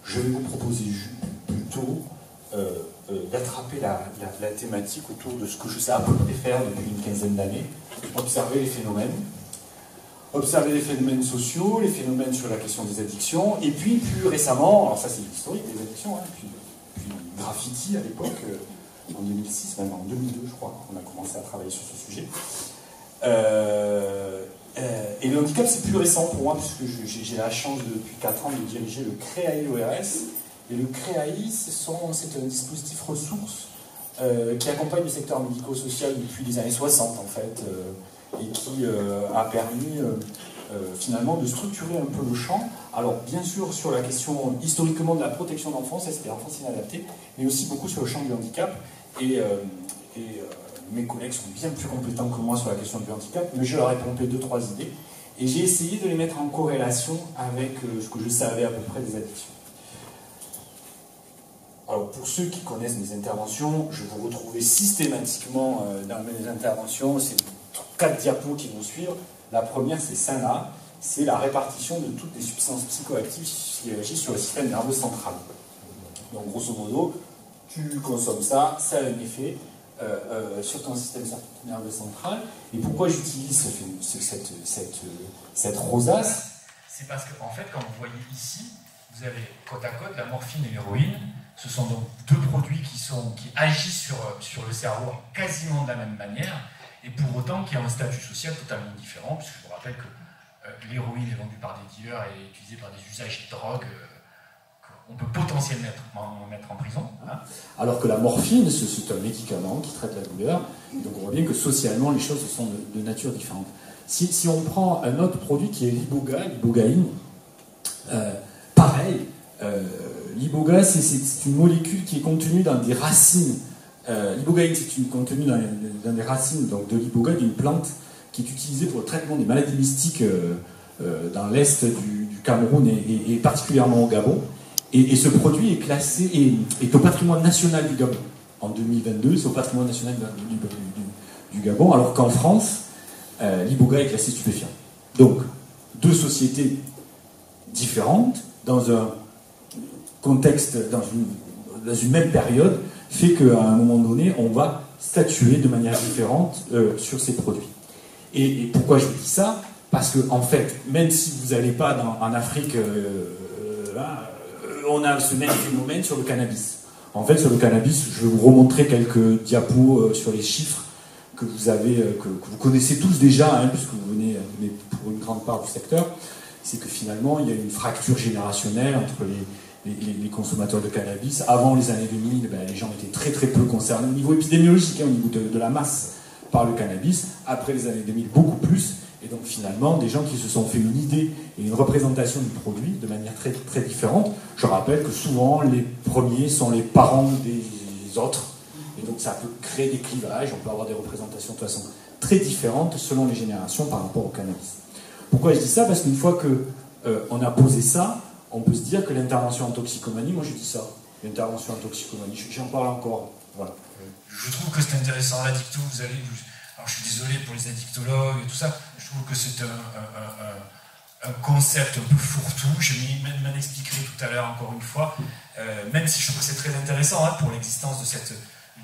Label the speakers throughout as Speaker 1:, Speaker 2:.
Speaker 1: je vais vous proposer plutôt d'attraper la thématique autour de ce que je sais à peu près faire depuis une quinzaine d'années, observer les phénomènes sociaux, les phénomènes sur la question des addictions, et puis plus récemment, alors ça c'est l'historique des addictions, hein, puis Graffiti à l'époque, en 2006, même en 2002 je crois, on a commencé à travailler sur ce sujet. Et le handicap c'est plus récent pour moi, puisque j'ai la chance depuis 4 ans de diriger le CREAI-ORS, et le CREAI c'est un dispositif ressources qui accompagne le secteur médico-social depuis les années 60 en fait, et qui a permis finalement de structurer un peu le champ. Alors bien sûr sur la question historiquement de la protection d'enfance, c'était l'enfance inadaptée, mais aussi beaucoup sur le champ du handicap, et mes collègues sont bien plus compétents que moi sur la question du handicap, mais je leur ai pompé 2-3 idées, et j'ai essayé de les mettre en corrélation avec ce que je savais à peu près des addictions. Alors pour ceux qui connaissent mes interventions, je vais vous retrouver systématiquement dans mes interventions, c'est 4 diapos qui vont suivre. La première c'est SANA, c'est la répartition de toutes les substances psychoactives qui agissent sur le système nerveux central. Donc grosso modo, tu consommes ça, ça a un effet sur ton système nerveux central. Et pourquoi j'utilise cette rosace? C'est parce qu'en fait, quand vous voyez ici, vous avez côte à côte la morphine et l'héroïne. Ce sont donc 2 produits qui agissent sur le cerveau quasiment de la même manière, et pour autant qui ont un statut social totalement différent, puisque je vous rappelle que l'héroïne est vendue par des dealers et est utilisée par des usagers de drogue qu'on peut potentiellement mettre en prison. Hein. Alors que la morphine, c'est un médicament qui traite la douleur, et donc on voit bien que socialement les choses sont de nature différente. Si on prend un autre produit qui est l'ibogaïne, pareil, l'iboga c'est une molécule qui est contenue dans des racines. L'ibogaïne c'est contenue dans des racines donc, de l'iboga, d'une plante qui est utilisée pour le traitement des maladies mystiques dans l'est du Cameroun et particulièrement au Gabon. Et ce produit est classé, est au patrimoine national du Gabon. En 2022, c'est au patrimoine national du Gabon, alors qu'en France, l'iboga est classé stupéfiant. Donc, 2 sociétés différentes, dans un contexte, dans une même période, fait qu'à un moment donné, on va statuer de manière différente sur ces produits. Et pourquoi je vous dis ça? Parce que, en fait, même si vous n'allez pas en Afrique, on a ce même phénomène sur le cannabis. En fait, sur le cannabis, je vais vous remontrer quelques diapos sur les chiffres que vous avez, que vous connaissez tous déjà, hein, puisque vous venez pour une grande part du secteur. C'est que finalement, il y a une fracture générationnelle entre les consommateurs de cannabis. Avant les années 2000, les gens étaient très très peu concernés au niveau épidémiologique, hein, au niveau de la masse par le cannabis. Après les années 2000, beaucoup plus. Et donc finalement, des gens qui se sont fait une idée et une représentation du produit de manière très, très différente. Je rappelle que souvent, les premiers sont les parents des autres. Et donc ça peut créer des clivages. On peut avoir des représentations de toute façon très différentes selon les générations par rapport au cannabis. Pourquoi je dis ça? Parce qu'une fois qu'on a posé ça, on peut se dire que l'intervention en toxicomanie, moi je dis ça, l'intervention en toxicomanie, j'en parle encore. Voilà.
Speaker 2: Je trouve que c'est intéressant, l'addicto, vous allez... Alors je suis désolé pour les addictologues et tout ça, je trouve que c'est un concept un peu fourre-tout, je m'en expliquerai tout à l'heure encore une fois, même si je trouve que c'est très intéressant hein, pour l'existence de cette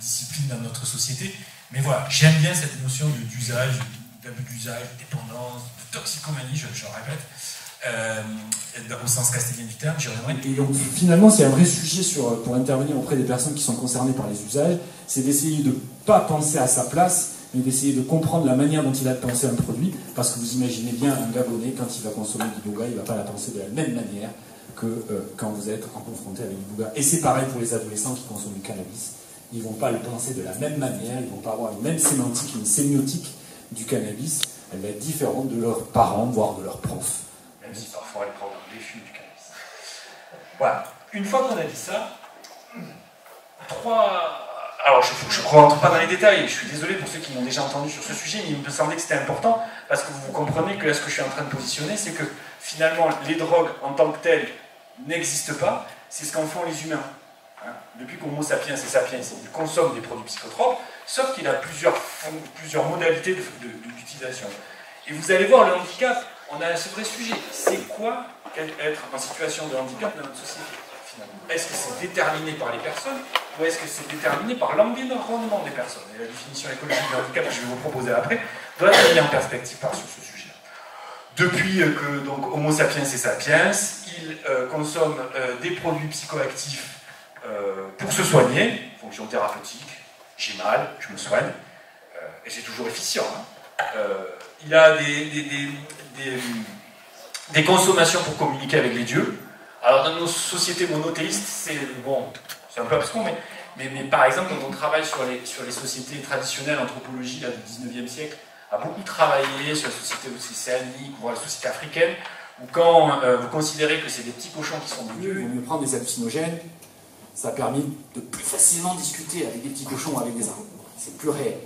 Speaker 2: discipline dans notre société, mais voilà, j'aime bien cette notion d'usage, d'abus d'usage, de dépendance, de toxicomanie, je le répète, au sens castelien du terme, j'y reviendrai.
Speaker 1: Et donc finalement, c'est un vrai sujet pour intervenir auprès des personnes qui sont concernées par les usages, c'est d'essayer de ne pas penser à sa place, mais d'essayer de comprendre la manière dont il a de penser un produit, parce que vous imaginez bien un Gabonais, quand il va consommer l'iboga, il ne va pas la penser de la même manière que quand vous êtes confronté avec l'iboga. Et c'est pareil pour les adolescents qui consomment du cannabis. Ils ne vont pas le penser de la même manière, ils ne vont pas avoir une même sémantique, une sémiotique du cannabis. Elle va être différente de leurs parents, voire de leurs profs.
Speaker 2: Même si parfois elles prennent des fumes du cannabis. Voilà. Une fois qu'on a dit ça, alors, je ne rentre pas dans les détails, je suis désolé pour ceux qui m'ont déjà entendu sur ce sujet, mais il me semblait que c'était important, parce que vous comprenez que là, ce que je suis en train de positionner, c'est que finalement, les drogues en tant que telles n'existent pas, c'est ce qu'en font les humains. Hein, depuis qu'Homo sapiens et sapiens, ils consomment des produits psychotropes, sauf qu'il a plusieurs modalités d'utilisation. Et vous allez voir, le handicap, on a ce vrai sujet. C'est quoi être en situation de handicap dans notre société? finalement? Est-ce que c'est déterminé par les personnes ou est-ce que c'est déterminé par l'environnement des personnes? Et la définition écologique du handicap que je vais vous proposer après doit être mise en perspective sur ce sujet. Depuis que donc, Homo sapiens et sapiens, il consomme des produits psychoactifs pour se soigner, fonction thérapeutique, j'ai mal, je me soigne, et c'est toujours efficient. Hein. Il a des consommations pour communiquer avec les dieux. Alors dans nos sociétés monothéistes, c'est bon, c'est un peu abscon, mais par exemple, quand on travaille sur les sociétés traditionnelles, l'anthropologie là, du 19e siècle a beaucoup travaillé sur la société océanique, voire la société africaine, où quand vous considérez que c'est des petits cochons qui sont des dieux,
Speaker 1: il vaut mieux prendre des hallucinogènes, ça a permis de plus facilement discuter avec des petits cochons, avec des arbres. C'est plus réel.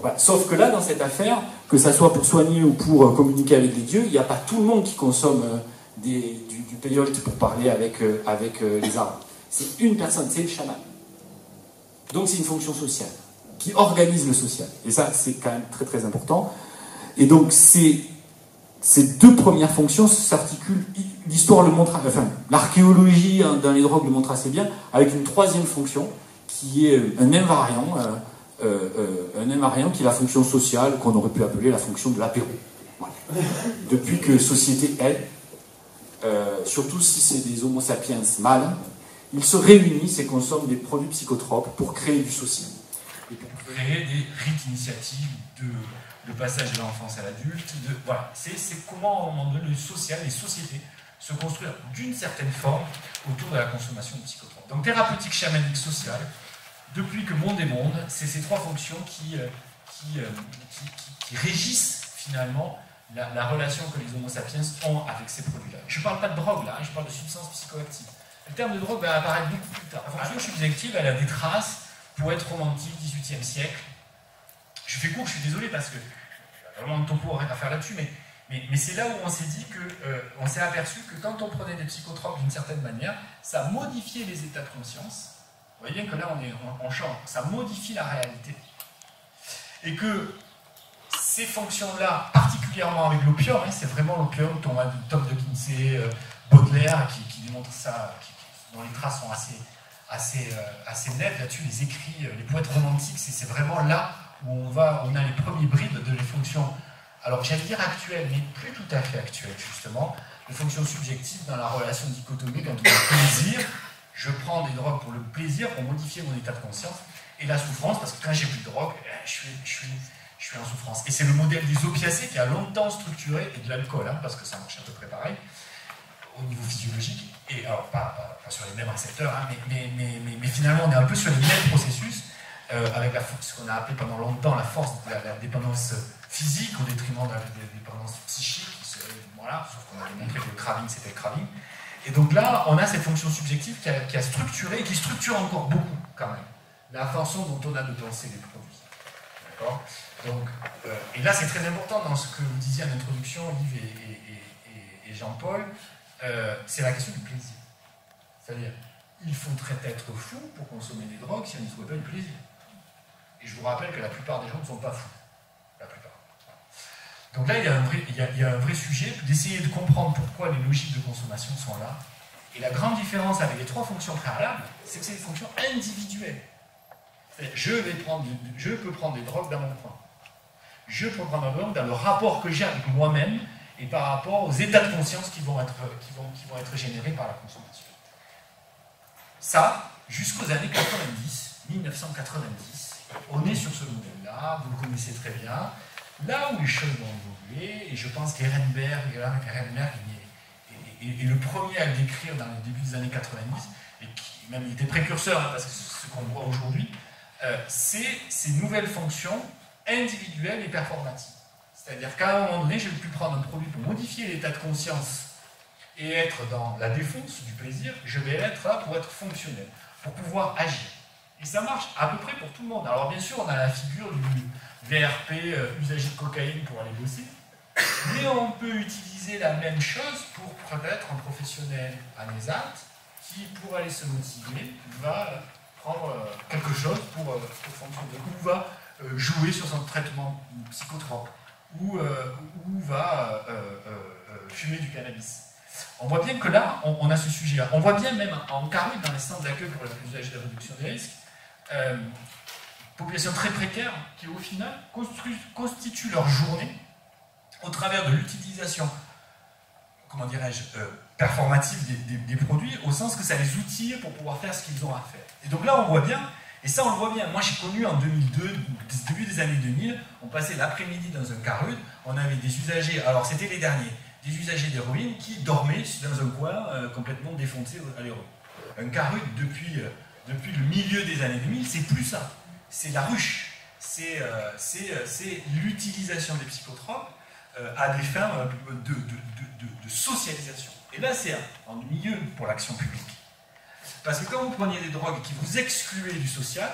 Speaker 1: Voilà. Sauf que là, dans cette affaire, que ça soit pour soigner ou pour communiquer avec les dieux, il n'y a pas tout le monde qui consomme du péyote pour parler avec les arbres. C'est une personne, c'est le chaman. Donc c'est une fonction sociale, qui organise le social. Et ça, c'est quand même très très important. Et donc ces deux premières fonctions s'articulent, l'histoire le montre, enfin l'archéologie dans les drogues le montre assez bien, avec une troisième fonction, qui est un invariant qui est la fonction sociale, qu'on aurait pu appeler la fonction de l'apéro. Voilà. Depuis que société est, surtout si c'est des homo sapiens mâles, ils se réunissent et consomment des produits psychotropes pour créer du social.
Speaker 2: Et pour créer des rites initiatives de passage de l'enfance à l'adulte. Voilà. C'est comment, à un moment donné, le social, les sociétés, se construire d'une certaine forme autour de la consommation de psychotropes. Donc thérapeutique, chamanique, sociale, depuis que monde est monde, c'est ces trois fonctions qui régissent finalement la relation que les homo sapiens ont avec ces produits-là. Je ne parle pas de drogue là, je parle de substances psychoactives. Le terme de drogue va apparaître beaucoup plus tard. La fonction subjective, elle a des traces pour être romantique, 18e siècle. Je fais court, je suis désolé parce que j'ai vraiment un topo à faire là-dessus, mais c'est là où on s'est dit que, on s'est aperçu que quand on prenait des psychotropes d'une certaine manière, ça modifiait les états de conscience. Vous voyez bien que là on change, ça modifie la réalité. Et que ces fonctions-là, particulièrement avec l'opium, hein, c'est vraiment l'opium, Tom de Kinsey, Baudelaire qui démontre ça, dont les traces sont assez nettes là-dessus, les écrits, les poètes romantiques, c'est vraiment là où on a les premiers bribes de les fonctions, alors j'allais dire actuelles, mais plus tout à fait actuelles justement, les fonctions subjectives dans la relation dichotomique entre le plaisir, je prends des drogues pour le plaisir, pour modifier mon état de conscience, et la souffrance, parce que quand j'ai plus de drogue, je suis en souffrance. Et c'est le modèle des opiacés qui a longtemps structuré, et de l'alcool, hein, parce que ça marche à peu près pareil, au niveau physiologique, et alors pas sur les mêmes récepteurs, hein, mais finalement on est un peu sur les mêmes processus, avec ce qu'on a appelé pendant longtemps la force de la dépendance physique au détriment de la dépendance psychique, voilà, sauf qu'on avait montré que le craving c'était le craving. Et donc là, on a cette fonction subjective qui a structuré, et qui structure encore beaucoup quand même, la façon dont on a de penser les produits. D'accord ? Donc, et là c'est très important dans ce que vous disiez en introduction, Yves et Jean-Paul, c'est la question du plaisir. C'est-à-dire, il faudrait être fou pour consommer des drogues si on n'y trouvait pas du plaisir. Et je vous rappelle que la plupart des gens ne sont pas fous. La plupart. Donc là, il y a un vrai sujet d'essayer de comprendre pourquoi les logiques de consommation sont là. Et la grande différence avec les trois fonctions préalables, c'est que c'est des fonctions individuelles. Je peux prendre des drogues dans mon coin. Je peux prendre des drogues dans le rapport que j'ai avec moi-même et par rapport aux états de conscience qui vont être générés par la consommation. Ça, jusqu'aux années 90, 1990, on est sur ce modèle-là, vous le connaissez très bien. Là où les choses vont évoluer, et je pense qu'Ehrenberg est le premier à le décrire dans le début des années 90, et qui même il était précurseur, hein, parce que c'est ce qu'on voit aujourd'hui, c'est ces nouvelles fonctions individuelles et performatives. C'est-à-dire qu'à un moment donné, je vais plus prendre un produit pour modifier l'état de conscience et être dans la défense du plaisir, je vais être là pour être fonctionnel, pour pouvoir agir. Et ça marche à peu près pour tout le monde. Alors bien sûr, on a la figure du VRP, usager de cocaïne pour aller bosser, mais on peut utiliser la même chose pour peut-être un professionnel à NESAT qui, pour aller se motiver, va prendre quelque chose pour fonctionner, ou va jouer sur son traitement psychotrope, ou va fumer du cannabis. On voit bien que là, on a ce sujet-là. On voit bien même en carotte dans les centres d'accueil pour l'usage de réduction des risques, population très précaire qui au final constituent leur journée au travers de l'utilisation, comment dirais-je, performative des produits, au sens que ça les outille pour pouvoir faire ce qu'ils ont à faire. Et donc là, on voit bien, et ça on le voit bien, moi j'ai connu en 2002, début des années 2000, on passait l'après-midi dans un carude, on avait des usagers, alors c'était les derniers, des usagers d'héroïne qui dormaient dans un coin complètement défoncé à l'héroïne. Un carude depuis le milieu des années 2000, c'est plus ça, c'est la ruche, c'est l'utilisation des psychotropes à des fins de socialisation. Et là, c'est un milieu pour l'action publique. Parce que quand vous preniez des drogues qui vous excluaient du social,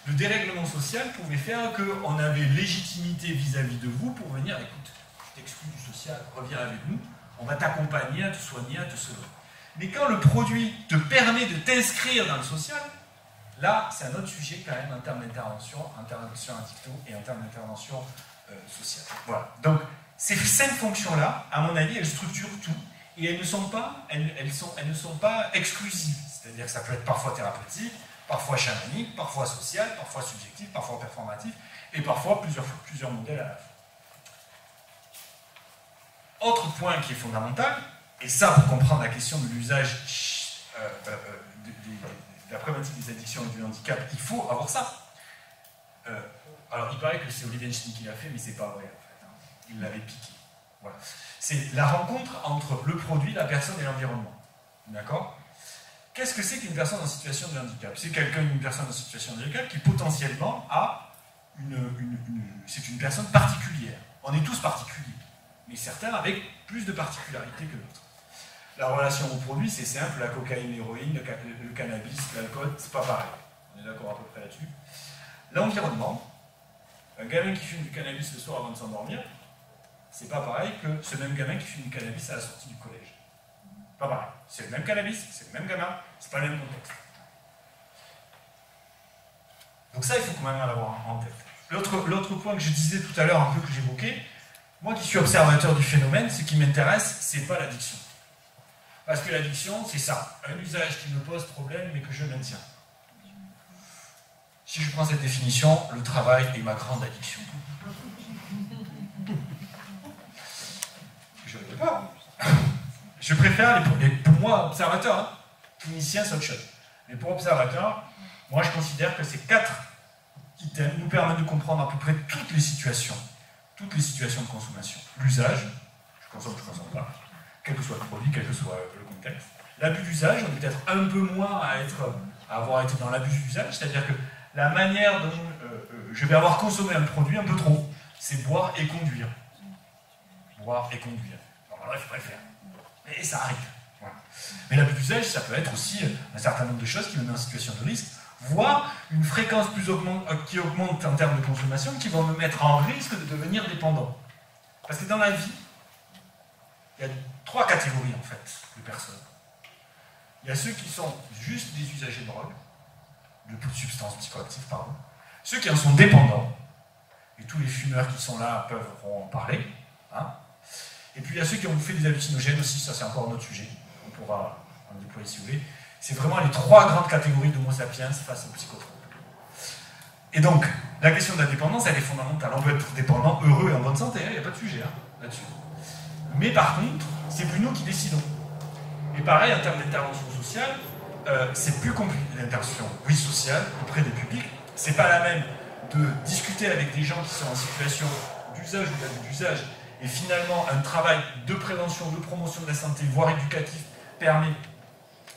Speaker 2: le dérèglement social pouvait faire qu'on avait légitimité vis-à-vis de vous pour venir, écoute, je t'exclus du social, reviens avec nous, on va t'accompagner, à te soigner, à te sauver. Mais quand le produit te permet de t'inscrire dans le social, là, c'est un autre sujet quand même en termes d'intervention addicto et en termes d'intervention sociale. Voilà. Donc, ces 5 fonctions-là, à mon avis, elles structurent tout. Et elles ne sont pas exclusives. C'est-à-dire que ça peut être parfois thérapeutique, parfois chamanique, parfois social, parfois subjectif, parfois performatif, et parfois plusieurs modèles à la fois. Autre point qui est fondamental, et ça pour comprendre la question de l'usage de la problématique des addictions et du handicap, il faut avoir ça. Alors il paraît que c'est Olivier Einstein qui l'a fait, mais c'est pas vrai en fait. Hein. Il l'avait piqué. Voilà. C'est la rencontre entre le produit, la personne et l'environnement. D'accord ? Qu'est-ce que c'est qu'une personne en situation de handicap ? C'est une personne en situation de handicap qui potentiellement a c'est une personne particulière. On est tous particuliers, mais certains avec plus de particularités que d'autres. La relation au produit, c'est simple, la cocaïne, l'héroïne, le cannabis, l'alcool, c'est pas pareil. On est d'accord à peu près là-dessus. L'environnement, un gamin qui fume du cannabis le soir avant de s'endormir, c'est pas pareil que ce même gamin qui fume du cannabis à la sortie du collège. Pas pareil. C'est le même cannabis, c'est le même gamin, c'est pas le même contexte. Donc ça, il faut quand même l'avoir en tête. L'autre point que je disais tout à l'heure, un peu que j'évoquais, moi qui suis observateur du phénomène, ce qui m'intéresse, c'est pas l'addiction. Parce que l'addiction, c'est ça, un usage qui me pose problème mais que je maintiens. Si je prends cette définition, le travail est ma grande addiction. Je ne veux pas. Je préfère, pour moi, observateur, hein, clinicien, c'est autre chose. Mais pour observateur, moi je considère que ces 4 items nous permettent de comprendre à peu près toutes les situations de consommation. L'usage, je consomme pas, quel que soit le produit, quel que soit le contexte. L'abus d'usage, on est peut-être un peu moins à avoir été dans l'abus d'usage, c'est-à-dire que la manière dont je vais avoir consommé un produit un peu trop, c'est boire et conduire. Boire et conduire. Alors là, je préfère. Et ça arrive. Voilà. Mais l'abus d'usage, ça peut être aussi un certain nombre de choses qui me mettent en situation de risque, voire une fréquence qui augmente en termes de consommation, qui vont me mettre en risque de devenir dépendant. Parce que dans la vie, il y a 3 catégories en fait de personnes. Il y a ceux qui sont juste des usagers de drogue, de substances psychoactives, pardon. Ceux qui en sont dépendants, et tous les fumeurs qui sont là peuvent en parler. Hein. Et puis il y a ceux qui ont fait des hallucinogènes aussi, ça c'est encore un autre sujet, on pourra en déployer si vous voulez. C'est vraiment les 3 grandes catégories d'Homo sapiens face aux psychotropes. Et donc, la question de la dépendance, elle est fondamentale. On peut être dépendant, heureux et en bonne santé, il n'y a pas de sujet là-dessus. Mais par contre, c'est plus nous qui décidons. Et pareil, en termes d'intervention sociale, c'est plus compliqué. L'intervention, oui, sociale, auprès des publics, c'est pas la même de discuter avec des gens qui sont en situation d'usage ou d'abus d'usage, et finalement, un travail de prévention, de promotion de la santé, voire éducatif, permet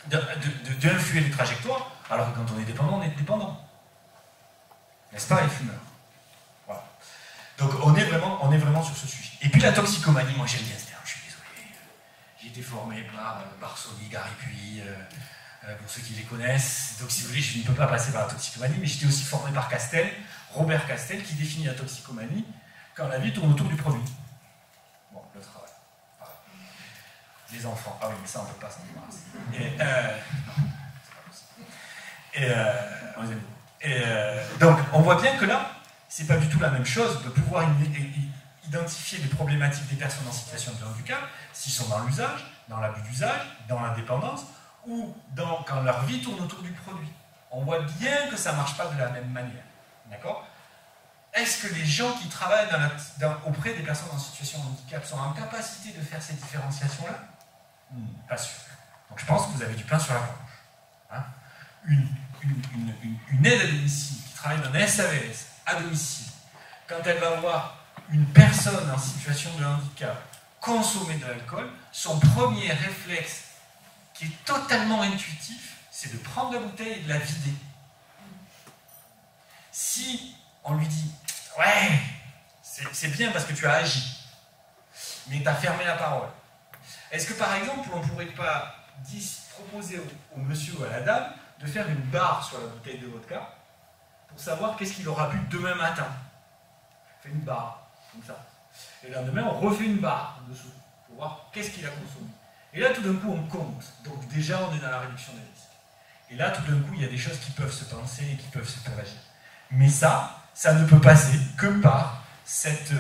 Speaker 2: d'influer les trajectoires, alors que quand on est dépendant, on est dépendant. N'est-ce pas, les fumeurs? Voilà. Donc, on est vraiment sur ce sujet. Et puis, la toxicomanie, moi, j'aime bien ce terme, je suis désolé. J'ai été formé par Barsoni, Garipuy, pour ceux qui les connaissent. Donc, si vous voulez, je ne peux pas passer par la toxicomanie, mais j'étais aussi formé par Castel, Robert Castel, qui définit la toxicomanie quand la vie tourne autour du produit. Bon, le travail. Voilà. Les enfants. Ah oui, mais ça, on ne peut pas s'en débarrasser. Donc, on voit bien que là, c'est pas du tout la même chose de pouvoir identifier les problématiques des personnes en situation de handicap, s'ils sont dans l'usage, dans l'abus d'usage, dans la dépendance, ou quand leur vie tourne autour du produit. On voit bien que ça ne marche pas de la même manière. D'accord ? Est-ce que les gens qui travaillent auprès des personnes en situation de handicap sont en capacité de faire ces différenciations-là ? Pas sûr. Donc je pense que vous avez du pain sur la planche. Hein ? Une aide à domicile qui travaille dans un SAVS à domicile, quand elle va voir une personne en situation de handicap consommer de l'alcool, son premier réflexe, qui est totalement intuitif, c'est de prendre la bouteille et de la vider. Si on lui dit « Ouais, c'est bien parce que tu as agi, mais tu as fermé la parole », est-ce que par exemple, on ne pourrait pas proposer au monsieur ou à la dame de faire une barre sur la bouteille de vodka pour savoir qu'est-ce qu'il aura bu demain matin? On fait une barre, comme ça. Et le lendemain, on refait une barre en dessous pour voir qu'est-ce qu'il a consommé. Et là, tout d'un coup, on compte. Donc déjà, on est dans la réduction des risques. Et là, tout d'un coup, il y a des choses qui peuvent se penser et qui peuvent se faire agir. Mais ça ne peut passer que par cet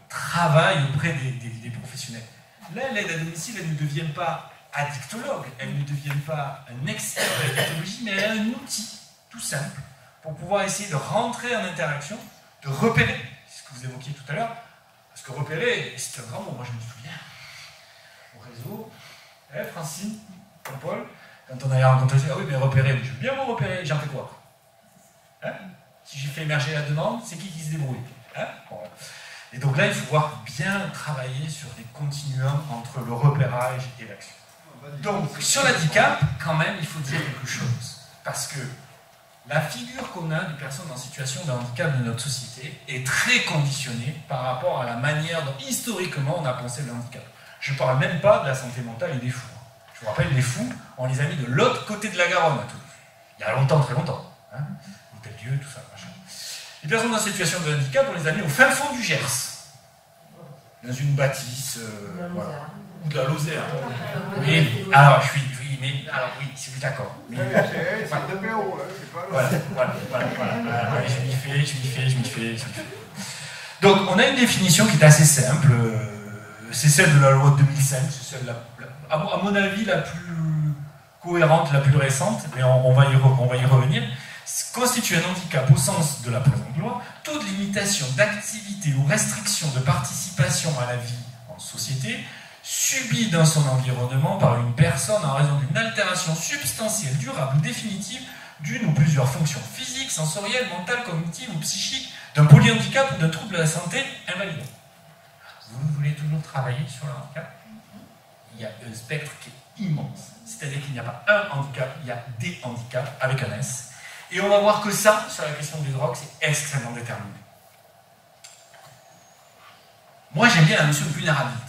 Speaker 2: travail auprès des professionnels. Là, l'aide à domicile, elle ne devient pas addictologue, elle ne devient pas un expert de l'addictologie, mais elle a un outil tout simple pour pouvoir essayer de rentrer en interaction, de repérer, c'est ce que vous évoquiez tout à l'heure, parce que repérer, c'est un grand mot, moi je me souviens, au réseau, Francine, Paul, quand on avait rencontré, ah oui, mais repérer, oui, je veux bien vous repérer, j'en fais quoi? Hein? Si j'ai fait émerger la demande, c'est qui se débrouille? Hein? Bon. Et donc là, il faut voir bien travailler sur des continuums entre le repérage et l'action. Donc, sur l'handicap, quand même, il faut dire quelque chose. Parce que la figure qu'on a des personnes en situation de handicap de notre société est très conditionnée par rapport à la manière dont, historiquement, on a pensé le handicap. Je ne parle même pas de la santé mentale et des fous. Je vous rappelle, les fous, on les a mis de l'autre côté de la Garonne à Toulouse. Il y a longtemps, très longtemps. Hein, Hôtel-Dieu, tout ça, machin. Les personnes en situation de handicap, on les a mis au fin fond du Gers. Dans une bâtisse, voilà. Ou de la Lozère. Oui, alors, oui, si vous êtes d'accord. Voilà. Je m'y fais. Donc, on a une définition qui est assez simple. C'est celle de la loi de 2005. C'est celle, à mon avis, la plus cohérente, la plus récente, mais on va y revenir. Constitue un handicap au sens de la présente loi, toute limitation d'activité ou restriction de participation à la vie en société subie dans son environnement par une personne en raison d'une altération substantielle, durable ou définitive d'une ou plusieurs fonctions physiques, sensorielles, mentales, cognitives ou psychiques, d'un polyhandicap ou d'un trouble de la santé invalidant. Vous voulez toujours travailler sur le handicap? Il y a un spectre qui est immense. C'est-à-dire qu'il n'y a pas un handicap, il y a des handicaps avec un S. Et on va voir que ça, sur la question des drogues, c'est extrêmement déterminé. Moi, j'aime bien la notion de vulnérabilité.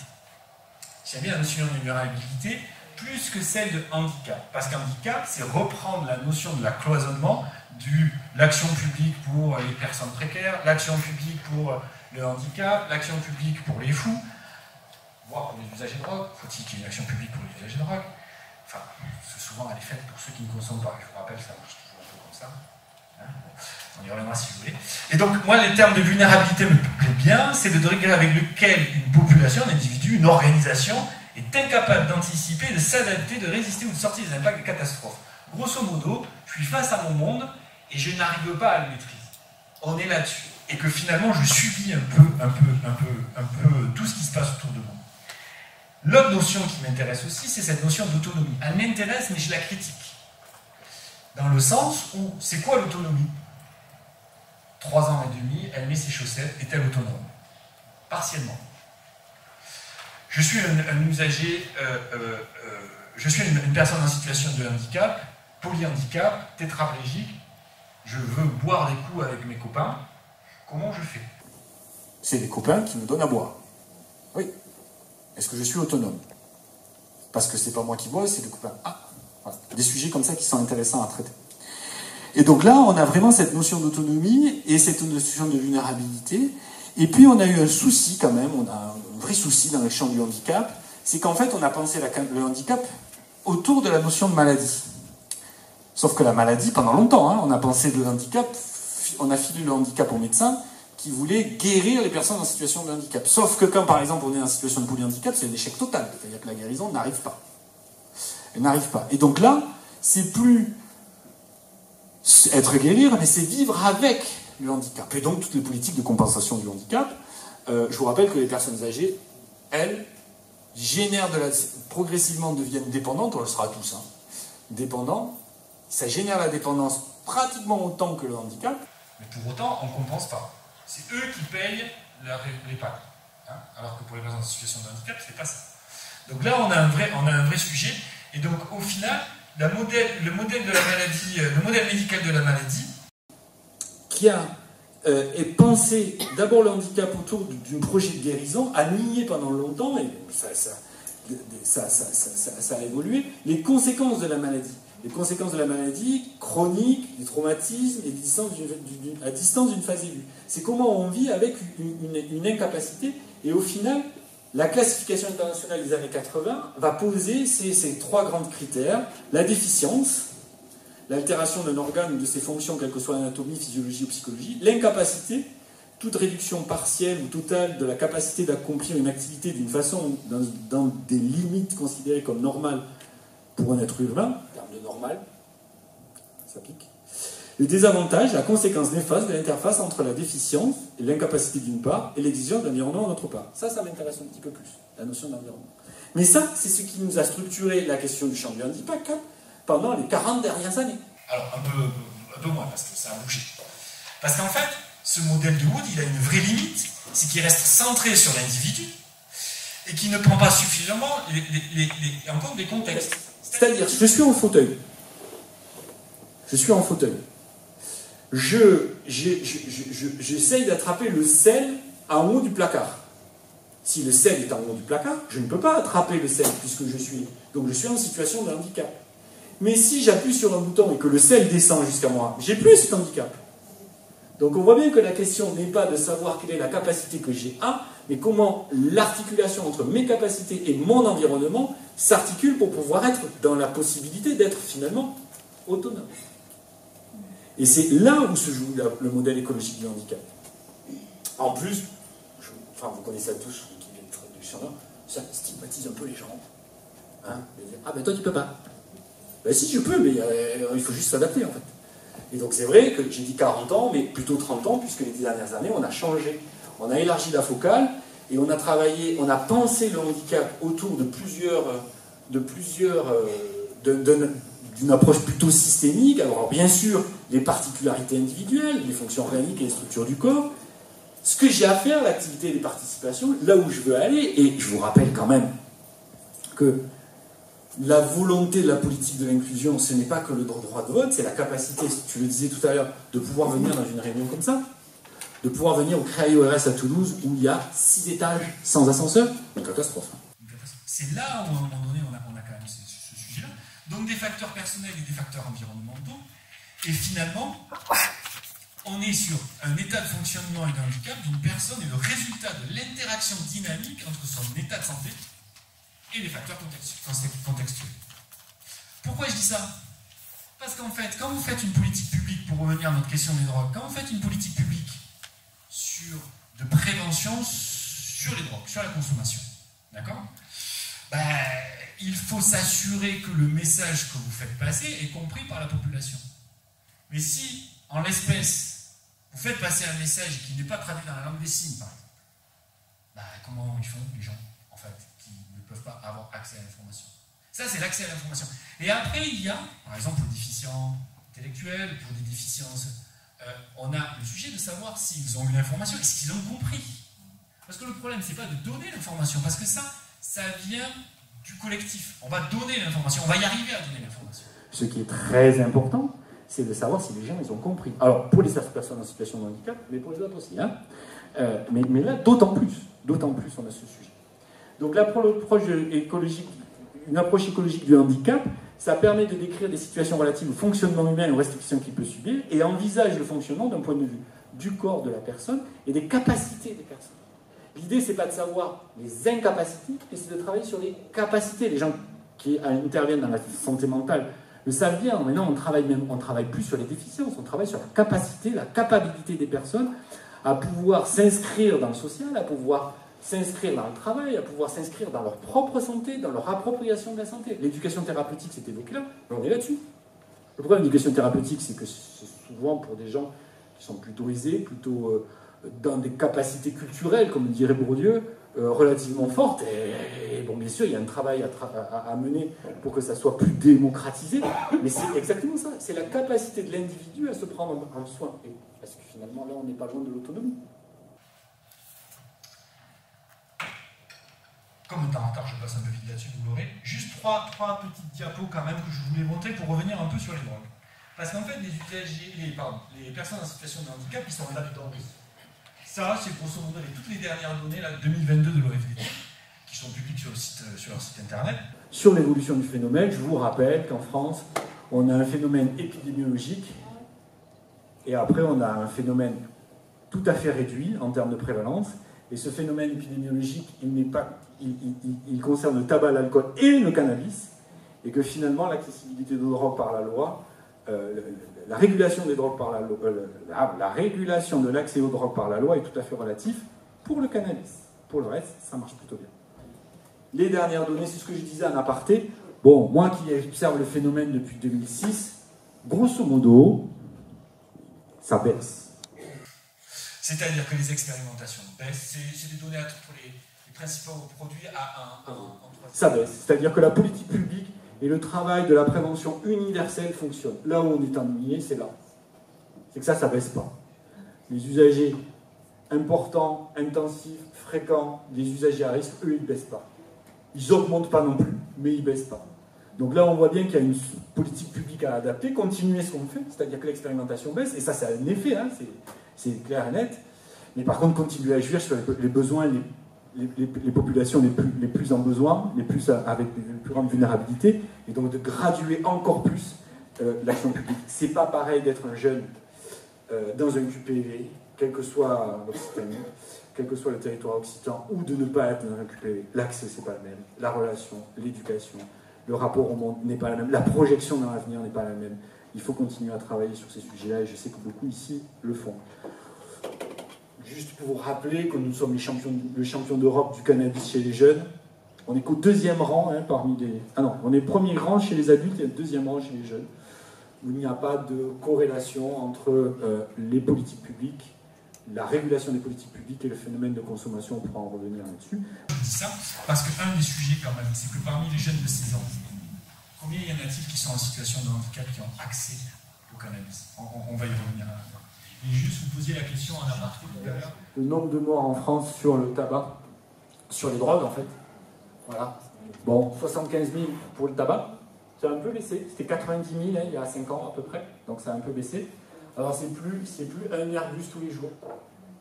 Speaker 2: J'aime bien la notion de vulnérabilité plus que celle de handicap. Parce qu'handicap, c'est reprendre la notion de la cloisonnement, l'action publique pour les personnes précaires, l'action publique pour le handicap, l'action publique pour les fous, voire pour les usagers de drogue. Faut-il qu'il y ait une action publique pour les usagers de drogue? Enfin, souvent, elle est faite pour ceux qui ne consomment pas. Je vous rappelle, ça marche toujours un peu comme ça. Hein, on y reviendra si vous voulez. Et donc, moi, les termes de vulnérabilité me plaisent bien. C'est le degré avec lequel une population, un individu, une organisation est incapable d'anticiper, de s'adapter, de résister ou de sortir des impacts des catastrophes. Grosso modo, je suis face à mon monde et je n'arrive pas à le maîtriser. On est là-dessus. Et que finalement, je subis un peu tout ce qui se passe autour de moi. L'autre notion qui m'intéresse aussi, c'est cette notion d'autonomie. Elle m'intéresse, mais je la critique. Dans le sens où, c'est quoi l'autonomie? 3 ans et demi, elle met ses chaussettes, est-elle autonome? Partiellement. Je suis un usager, je suis une personne en situation de handicap, polyhandicap, tétraplégique, je veux boire des coups avec mes copains, comment je fais?
Speaker 1: C'est les copains qui me donnent à boire. Oui. Est-ce que je suis autonome? Parce que c'est pas moi qui bois, c'est les copains. Ah, voilà. Des sujets comme ça qui sont intéressants à traiter. Et donc là, on a vraiment cette notion d'autonomie et cette notion de vulnérabilité. Et puis, on a eu un souci quand même, on a un vrai souci dans le champ du handicap, c'est qu'en fait, on a pensé le handicap autour de la notion de maladie. Sauf que la maladie, pendant longtemps, on a pensé le handicap, on a filé le handicap aux médecins, qui voulait guérir les personnes en situation de handicap. Sauf que quand, par exemple, on est en situation de polyhandicap, c'est un échec total. C'est-à-dire que la guérison n'arrive pas. Elle n'arrive pas. Et donc là, c'est plus être guérir, mais c'est vivre avec le handicap. Et donc, toutes les politiques de compensation du handicap, je vous rappelle que les personnes âgées, elles, progressivement deviennent dépendantes, on le sera tous, hein, dépendants, ça génère la dépendance pratiquement autant que le handicap.
Speaker 2: Mais pour autant, on ne compense pas. C'est eux qui payent l'EHPAD. Hein, alors que pour les personnes en situation de handicap, c'est pas ça. Donc là, on a un vrai sujet. Et donc, au final, le modèle de la maladie, le modèle médical de la maladie,
Speaker 1: qui a pensé d'abord le handicap autour d'un projet de guérison, a nié pendant longtemps, et ça a évolué, les conséquences de la maladie. Les conséquences de la maladie chronique, des traumatismes et à distance d'une phase aiguë. C'est comment on vit avec une incapacité. Et au final, la classification internationale des années 80 va poser ces trois grands critères. La déficience, l'altération d'un organe ou de ses fonctions, quelle que soit l'anatomie, physiologie ou psychologie. L'incapacité, toute réduction partielle ou totale de la capacité d'accomplir une activité d'une façon, dans des limites considérées comme normales pour un être humain, en termes de normal, ça pique. Le désavantage, la conséquence néfaste de l'interface entre la déficience et l'incapacité d'une part et l'exigence de l'environnement d'autre part. Ça m'intéresse un petit peu plus, la notion d'environnement. Mais ça, c'est ce qui nous a structuré la question du champ du handicap pendant les 40 dernières années.
Speaker 2: Alors, un peu moins, parce que ça a bougé. Parce qu'en fait, ce modèle de Wood, il a une vraie limite, c'est qu'il reste centré sur l'individu et qu'il ne prend pas suffisamment en compte les contextes.
Speaker 1: C'est-à-dire, je suis en fauteuil. J'essaye d'attraper le sel en haut du placard. Si le sel est en haut du placard, je ne peux pas attraper le sel puisque je suis en situation de handicap. Mais si j'appuie sur un bouton et que le sel descend jusqu'à moi, j'ai plus cet handicap. Donc on voit bien que la question n'est pas de savoir quelle est la capacité que j'ai mais comment l'articulation entre mes capacités et mon environnement s'articule pour pouvoir être dans la possibilité d'être finalement autonome. Et c'est là où se joue le modèle écologique du handicap. En plus, vous connaissez tous qui viennent de traduction, ça stigmatise un peu les gens. Hein, ah ben toi tu peux pas. Ben si je peux, mais il faut juste s'adapter en fait. Et donc c'est vrai que j'ai dit 40 ans, mais plutôt 30 ans, puisque les 10 dernières années, on a changé. On a élargi la focale, et on a travaillé, on a pensé le handicap autour d'une approche plutôt systémique. Alors bien sûr, les particularités individuelles, les fonctions organiques et les structures du corps. Ce que j'ai à faire, l'activité des participations, là où je veux aller, et je vous rappelle quand même que la volonté de la politique de l'inclusion, ce n'est pas que le droit de vote, c'est la capacité, tu le disais tout à l'heure, de pouvoir venir dans une réunion comme ça, de pouvoir venir au CREA-ORS à Toulouse où il y a 6 étages sans ascenseur, une catastrophe.
Speaker 2: C'est là où, à un moment donné, on a quand même ce sujet-là. Donc des facteurs personnels et des facteurs environnementaux. Et finalement, on est sur un état de fonctionnement et de handicap d'une personne et le résultat de l'interaction dynamique entre son état de santé et les facteurs contextuels. Pourquoi je dis ça? Parce qu'en fait, quand vous faites une politique publique, pour revenir à notre question des drogues, quand vous faites une politique publique de prévention sur les drogues, sur la consommation, d'accord? Il faut s'assurer que le message que vous faites passer est compris par la population. Mais si, en l'espèce, vous faites passer un message qui n'est pas traduit dans la langue des signes, par exemple, comment ils font, les gens, en fait, qui ne peuvent pas avoir accès à l'information? Ça, c'est l'accès à l'information. Et après, il y a, par exemple, pour les déficients intellectuels, pour des déficiences, on a le sujet de savoir s'ils ont eu l'information et s'ils ont compris. Parce que le problème, c'est pas de donner l'information, parce que ça vient du collectif. On va donner l'information, on va y arriver à donner l'information.
Speaker 1: Ce qui est très important, c'est de savoir si les gens ils ont compris. Alors, pour les personnes en situation de handicap, mais pour les autres aussi. Hein. Mais là, d'autant plus, on a ce sujet. Donc, une approche écologique du handicap, ça permet de décrire des situations relatives au fonctionnement humain et aux restrictions qu'il peut subir, et envisage le fonctionnement d'un point de vue du corps de la personne et des capacités des personnes. L'idée, c'est pas de savoir les incapacités, mais c'est de travailler sur les capacités. Les gens qui interviennent dans la santé mentale le savent bien. Maintenant, on travaille plus sur les déficiences, on travaille sur la capacité, la capacité des personnes à pouvoir s'inscrire dans le social, à pouvoir s'inscrire dans le travail, à pouvoir s'inscrire dans leur propre santé, dans leur appropriation de la santé. L'éducation thérapeutique, c'est évoqué là, mais on est là-dessus. Le problème de l'éducation thérapeutique, c'est que c'est souvent pour des gens qui sont plutôt aisés, plutôt dans des capacités culturelles, comme dirait Bourdieu, relativement fortes. Et bon, bien sûr, il y a un travail à mener pour que ça soit plus démocratisé, mais c'est exactement ça. C'est la capacité de l'individu à se prendre en soin. Et parce que finalement, là, on n'est pas loin de l'autonomie.
Speaker 2: Comme un temps en retard, je passe un peu vite là-dessus, vous l'aurez. Juste trois petites diapos quand même que je voulais montrer pour revenir un peu sur les drogues. Parce qu'en fait, les personnes en situation de handicap, ils sont là-dedans. Ça, c'est grosso modo toutes les dernières données, là, 2022 de l'OFDT, qui sont publiques sur leur site internet.
Speaker 1: Sur l'évolution du phénomène, je vous rappelle qu'en France, on a un phénomène épidémiologique, et après on a un phénomène tout à fait réduit en termes de prévalence. Et ce phénomène épidémiologique, il concerne le tabac, l'alcool et le cannabis, et que finalement l'accessibilité de drogue par la loi, la régulation des drogues par la loi, la régulation de l'accès aux drogues par la loi est tout à fait relative pour le cannabis. Pour le reste, ça marche plutôt bien. Les dernières données, c'est ce que je disais en aparté. Bon, moi qui observe le phénomène depuis 2006, grosso modo, ça baisse.
Speaker 2: C'est-à-dire que les expérimentations baissent, c'est des données pour les principaux produits à
Speaker 1: ça baisse, c'est-à-dire que la politique publique et le travail de la prévention universelle fonctionnent. Là où on est ennuyé, c'est là. C'est que ça baisse pas. Les usagers importants, intensifs, fréquents, les usagers à risque, eux, ils ne baissent pas. Ils n'augmentent pas non plus, mais ils ne baissent pas. Donc là, on voit bien qu'il y a une politique publique à adapter, continuer ce qu'on fait, c'est-à-dire que l'expérimentation baisse, et ça a un effet, hein, c'est clair et net. Mais par contre, continuer à agir sur les besoins, les populations les plus en besoin, avec les plus grandes vulnérabilités, et donc de graduer encore plus l'action publique. C'est pas pareil d'être un jeune dans un QPV, quel que soit l'Occitanie, quel que soit le territoire occitan, ou de ne pas être dans un QPV. L'accès, c'est pas le même. La relation, l'éducation, le rapport au monde n'est pas la même. La projection dans l'avenir n'est pas la même. Il faut continuer à travailler sur ces sujets-là, et je sais que beaucoup ici le font. Juste pour vous rappeler que nous sommes le champion d'Europe du cannabis chez les jeunes. On n'est qu'au deuxième rang parmi les... Ah non, on est premier rang chez les adultes et deuxième rang chez les jeunes. Où il n'y a pas de corrélation entre les politiques publiques, la régulation des politiques publiques et le phénomène de consommation. On pourra en revenir là-dessus.
Speaker 2: Je dis ça parce qu'un des sujets quand même, c'est que parmi les jeunes de 16 ans, combien y en a-t-il qui sont en situation de handicap qui ont accès au cannabis? On va y revenir à la fin. Et juste vous posiez la question en aparté tout à l'heure.
Speaker 1: Le nombre de morts en France sur le tabac, sur les drogues en fait. Voilà. Bon, 75 000 pour le tabac, ça a un peu baissé. C'était 90 000 il y a 5 ans à peu près, donc ça a un peu baissé. Alors c'est plus un Airbus tous les jours.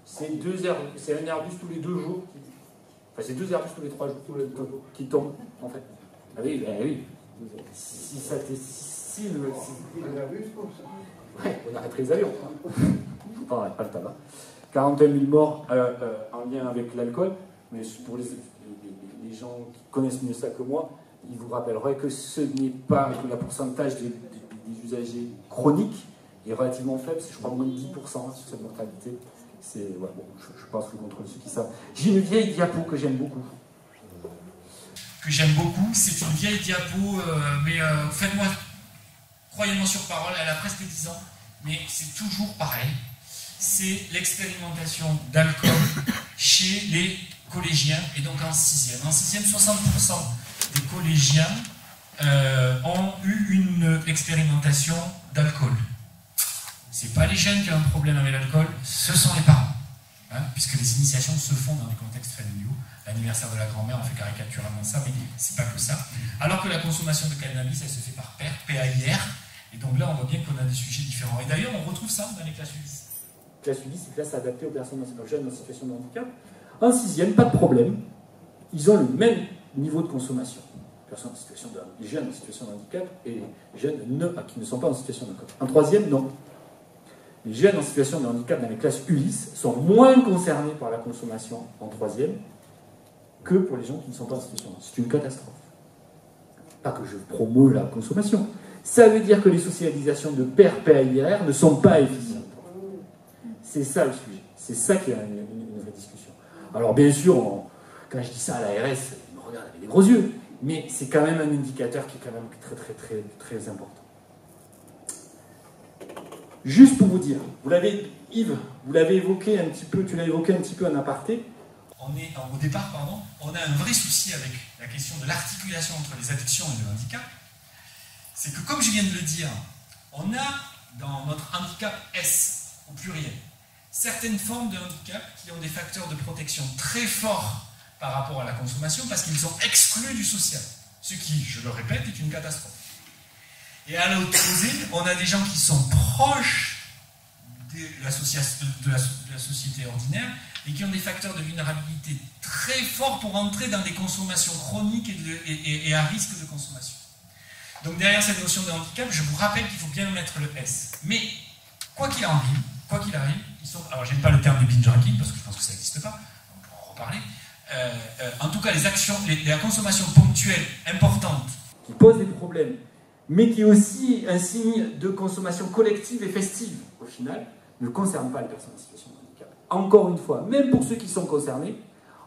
Speaker 1: C'est un Airbus tous les 2 jours. Enfin, c'est 2 Airbus tous les 3 jours qui tombent en fait. Ah oui, ben oui. Si ça un Airbus comme ça. Ouais, on arrêterait les avions. On n'arrête pas le tabac. 41 000 morts en lien avec l'alcool, mais pour les gens qui connaissent mieux ça que moi, ils vous rappelleraient que ce n'est pas que le pourcentage des usagers chroniques est relativement faible, c'est je crois moins de 10% sur cette mortalité. Ouais, bon, je pense que contre ceux qui savent. J'ai une vieille diapo que j'aime beaucoup.
Speaker 2: C'est une vieille diapo, mais faites-moi, croyez-moi sur parole, elle a presque 10 ans, mais c'est toujours pareil. C'est l'expérimentation d'alcool chez les collégiens, et donc en 6e. En 6e, 60% des collégiens ont eu une expérimentation d'alcool. Ce n'est pas les jeunes qui ont un problème avec l'alcool, ce sont les parents. Hein, puisque les initiations se font dans des contextes familiaux. L'anniversaire de la grand-mère, on fait caricaturalement ça, mais c'est pas que ça. Alors que la consommation de cannabis, elle se fait par paire, PAIR, et donc là, on voit bien qu'on a des sujets différents. Et d'ailleurs, on retrouve ça dans les classes ULIS.
Speaker 1: Classe ULIS, c'est classe adaptée aux personnes jeunes en situation de handicap. En 6e, pas de problème. Ils ont le même niveau de consommation. Les jeunes en situation de handicap et les jeunes qui ne sont pas en situation de handicap. En 3e, non. Les jeunes en situation de handicap dans les classes ULIS sont moins concernés par la consommation en 3e que pour les gens qui ne sont pas en situation. C'est une catastrophe. Pas que je promeus la consommation. Ça veut dire que les socialisations de pair PAIR ne sont pas efficientes. C'est ça le sujet. C'est ça qui est une vraie discussion. Alors bien sûr, quand je dis ça à l'ARS, ils me regardent avec des gros yeux, mais c'est quand même un indicateur qui est quand même très important. Juste pour vous dire, Yves, vous l'avez évoqué un petit peu, tu l'as évoqué un petit peu en aparté.
Speaker 2: Au départ, on a un vrai souci avec la question de l'articulation entre les addictions et le handicap. C'est que, comme je viens de le dire, on a dans notre handicap S, au pluriel, certaines formes de handicap qui ont des facteurs de protection très forts par rapport à la consommation parce qu'ils sont exclus du social. Ce qui, je le répète, est une catastrophe. Et à l'opposé, on a des gens qui sont proches de la société ordinaire et qui ont des facteurs de vulnérabilité très forts pour entrer dans des consommations chroniques et à risque de consommation. Donc derrière cette notion de handicap, je vous rappelle qu'il faut bien mettre le S. Mais quoi qu'il arrive, ils sont... Alors j'aime pas le terme de binge drinking parce que je pense que ça n'existe pas, on pourra en reparler. En tout cas, les actions, la consommation ponctuelle importante
Speaker 1: qui pose des problèmes, mais qui est aussi un signe de consommation collective et festive, au final, ne concerne pas les personnes en situation de handicap. Encore une fois, même pour ceux qui sont concernés,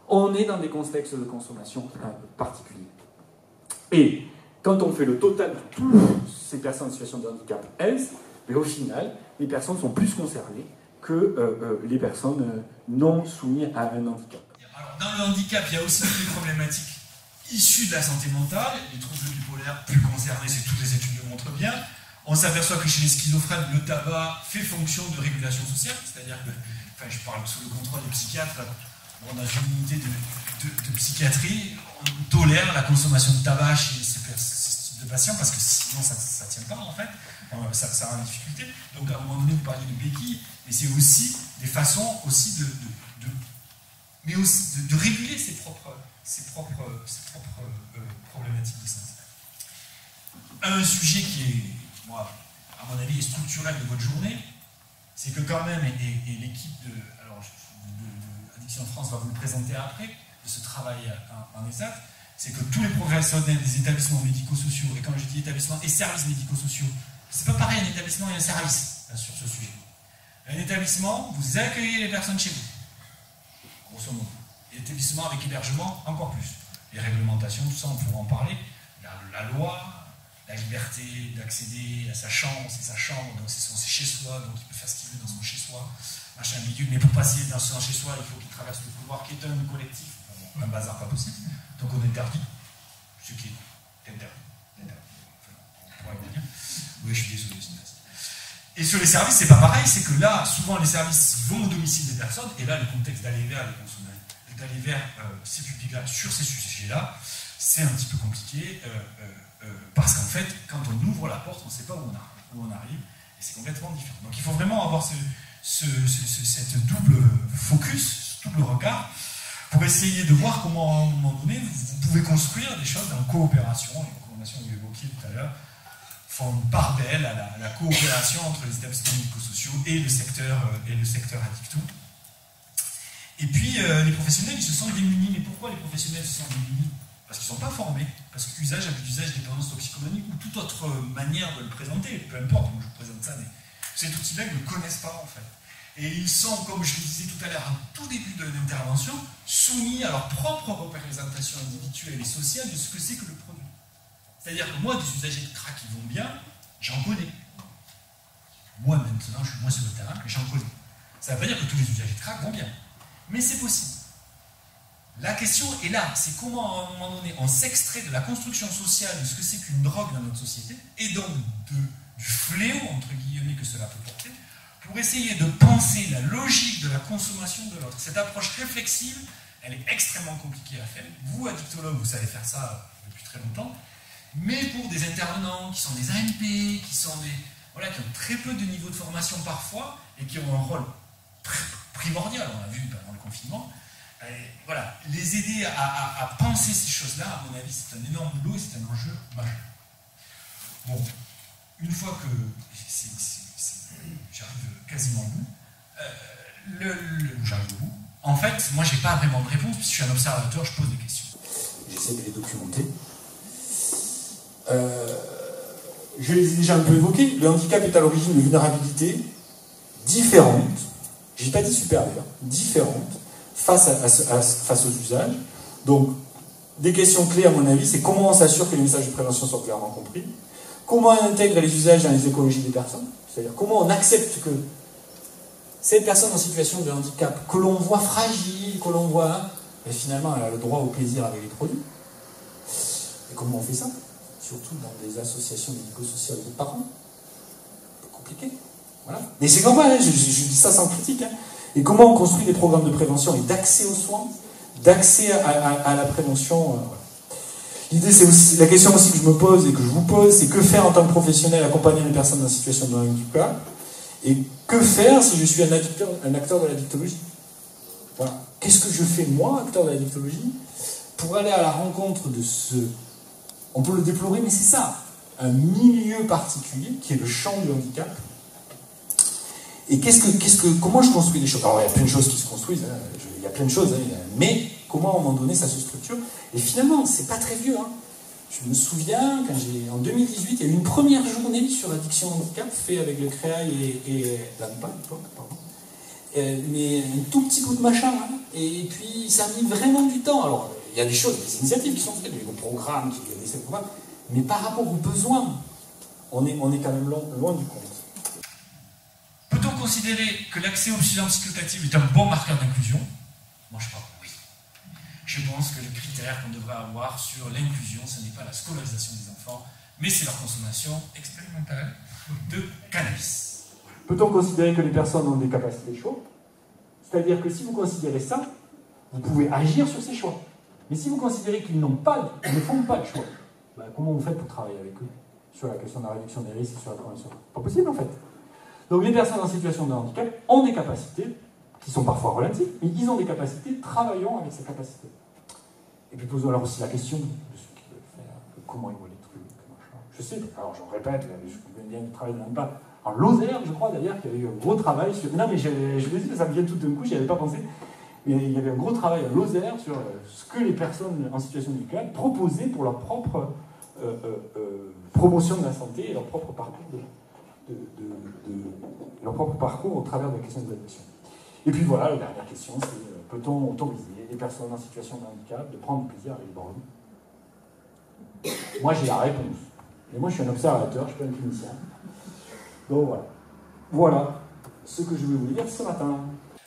Speaker 1: on est dans des contextes de consommation particuliers. Et quand on fait le total de toutes ces personnes en situation de handicap, mais au final, les personnes sont plus concernées que les personnes non soumises à un handicap.
Speaker 2: Alors, dans le handicap, il y a aussi des problématiques issues de la santé mentale, les troubles bipolaires plus concernés, c'est toutes les études le montrent bien. On s'aperçoit que chez les schizophrènes, le tabac fait fonction de régulation sociale, c'est-à-dire que, enfin, je parle sous le contrôle des psychiatres, on a une unité de psychiatrie, on tolère la consommation de tabac chez ce type de patients, parce que sinon ça ne tient pas en fait, ça a une difficulté. Donc à un moment donné, vous parliez de béquilles, mais c'est aussi des façons aussi mais aussi de réguler ses propres problématiques de santé. Un sujet qui est, moi, à mon avis, est structurel de votre journée, c'est que quand même, et l'équipe de Addiction France va vous le présenter après, de ce travail en ESAT, c'est que tous les professionnels des établissements médico-sociaux, et quand je dis établissements et services médico-sociaux, c'est pas pareil un établissement et un service là, sur ce sujet. Un établissement, vous accueillez les personnes chez vous, grosso modo. L'établissement avec hébergement, encore plus. Les réglementations, tout ça, on pourra en parler. La loi, la liberté d'accéder à sa chambre, c'est sa chambre, donc c'est son chez-soi, donc il peut faire ce qu'il veut dans son chez-soi, machin bidule, mais pour passer dans son chez-soi, il faut qu'il traverse le couloir qui est un collectif, un bazar pas possible. Donc on interdit ce qui est interdit. Enfin, on pourra y venir. Oui, je suis désolé, c'est interdit. Et sur les services, c'est pas pareil, c'est que là, souvent les services vont au domicile des personnes, et là, le contexte d'aller vers les consommateurs, d'aller vers ces publics-là, sur ces sujets-là, c'est un petit peu compliqué, parce qu'en fait, quand on ouvre la porte, on ne sait pas où on arrive, et c'est complètement différent. Donc il faut vraiment avoir cette double focus, ce double regard, pour essayer de voir comment, à un moment donné, vous pouvez construire des choses en coopération, les recommandations que vous évoquiez tout à l'heure, font une part belle à la coopération entre les établissements médico-sociaux et le secteur addicto. Et puis, les professionnels, ils se sentent démunis. Mais pourquoi les professionnels se sentent démunis? Parce qu'ils ne sont pas formés, parce qu'usage, abus d'usage, dépendance toxicomanique ou toute autre manière de le présenter, peu importe, moi je vous présente ça, mais cet outil-là, ils ne le connaissent pas en fait. Et ils sont, comme je le disais tout à l'heure, en tout début de l'intervention, soumis à leur propre représentation individuelle et sociale de ce que c'est que le produit. C'est-à-dire que moi, des usagers de crack qui vont bien, j'en connais. Moi maintenant, je suis moins sur le terrain, mais j'en connais. Ça ne veut pas dire que tous les usagers de crack vont bien. Mais c'est possible. La question est là, c'est comment à un moment donné on s'extrait de la construction sociale de ce que c'est qu'une drogue dans notre société, et donc du fléau, entre guillemets, que cela peut porter, pour essayer de penser la logique de la consommation de l'autre. Cette approche réflexive, elle est extrêmement compliquée à faire. Vous, addictologues, vous savez faire ça depuis très longtemps, mais pour des intervenants qui sont des ANP, qui ont très peu de niveau de formation parfois, et qui ont un rôle primordial, on l'a vu pendant le confinement, les aider à penser ces choses-là, à mon avis, c'est un énorme boulot et c'est un enjeu majeur. Bon, une fois que j'arrive quasiment au bout, j'arrive au bout, en fait, moi, j'ai pas vraiment de réponse, puisque je suis un observateur, je pose des questions.
Speaker 1: J'essaie de les documenter. Je les ai déjà un peu évoqués. Le handicap est à l'origine de vulnérabilités différentes j'ai pas dit supérieure, différente, face aux usages. Donc, des questions clés, à mon avis, c'est comment on s'assure que les messages de prévention sont clairement compris, comment on intègre les usages dans les écologies des personnes, c'est-à-dire comment on accepte que cette personne en situation de handicap, que l'on voit fragile, que l'on voit, mais finalement, elle a le droit au plaisir avec les produits. Et comment on fait ça? Surtout dans des associations médico-sociales de parents. Un peu compliqué. Voilà. Mais c'est comme ça, je dis ça sans critique. Hein. Et comment on construit des programmes de prévention et d'accès aux soins, d'accès à la prévention. Voilà. L'idée, c'est aussi, la question aussi que je me pose et que je vous pose, c'est que faire en tant que professionnel accompagner les personnes en situation de handicap, et que faire si je suis un acteur de la dictologie? Voilà. Qu'est-ce que je fais, moi, acteur de la dictologie, pour aller à la rencontre de ce... On peut le déplorer, mais c'est ça. Un milieu particulier, qui est le champ du handicap. Et comment je construis les choses? Alors, il y a plein de choses qui se construisent, hein. Il y a plein de choses, hein. Mais comment, à un moment donné, ça se structure? Et finalement, c'est pas très vieux, hein. Je me souviens, en 2018, il y a eu une première journée sur l'addiction au handicap, faite avec le CREAI et l'ANPA à l'époque, pardon. Mais un tout petit bout de machin, hein. Et puis ça a mis vraiment du temps. Alors, il y a des choses, des initiatives qui sont faites, des programmes, des programmes, mais par rapport aux besoins, on est quand même loin du compte.
Speaker 2: Peut-on considérer que l'accès aux substances psychoactives est un bon marqueur d'inclusion? Moi, je crois que oui. Je pense que le critère qu'on devrait avoir sur l'inclusion, ce n'est pas la scolarisation des enfants, mais c'est leur consommation expérimentale de cannabis.
Speaker 1: Peut-on considérer que les personnes ont des capacités de choix? C'est-à-dire que si vous considérez ça, vous pouvez agir sur ces choix. Mais si vous considérez qu'ils ne font pas de choix, ben comment vous faites pour travailler avec eux sur la question de la réduction des risques et sur la prévention? Pas possible en fait. Donc les personnes en situation de handicap ont des capacités qui sont parfois relatives, mais ils ont des capacités, travaillons avec ces capacités. Et puis posons alors aussi la question de ceux qui veulent faire, de comment ils voient les trucs, machin. Je sais, alors je répète, je viens de travailler dans pas en Lozère, je crois d'ailleurs, qu'il y avait eu un gros travail sur... Non mais je le dis, ça me vient tout d'un coup, j'y avais pas pensé, mais il y avait un gros travail à Lozère sur ce que les personnes en situation de handicap proposaient pour leur propre promotion de la santé et leur propre parcours leur propre parcours au travers de la question de l'addiction. Et puis voilà, la dernière question, c'est peut-on autoriser les personnes en situation de handicap de prendre du plaisir avec les bornes? Moi j'ai la réponse. Mais moi je suis un observateur, je ne suis pas un clinicien. Donc voilà. Voilà ce que je voulais vous dire ce matin.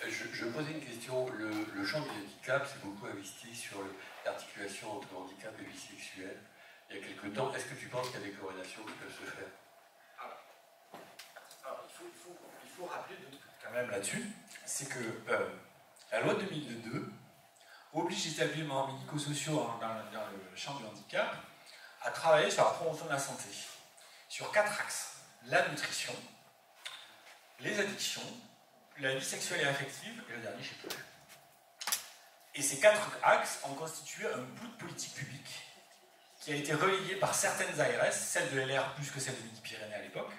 Speaker 3: Je me posais une question. Le champ du handicap s'est beaucoup investi sur l'articulation entre handicap et vie sexuelle. Il y a quelque temps, est-ce que tu penses qu'il y a des corrélations qui peuvent se faire?
Speaker 2: Alors, il faut rappeler deux trucs quand même là-dessus. C'est que la loi de 2002 oblige les établissements médico-sociaux dans le champ du handicap à travailler sur la promotion de la santé, sur 4 axes. La nutrition, les addictions, la vie sexuelle et affective, et le dernier, je ne sais plus. Et ces 4 axes ont constitué un bout de politique publique qui a été relayé par certaines ARS, celle de LR plus que celle de Midi-Pyrénées à l'époque,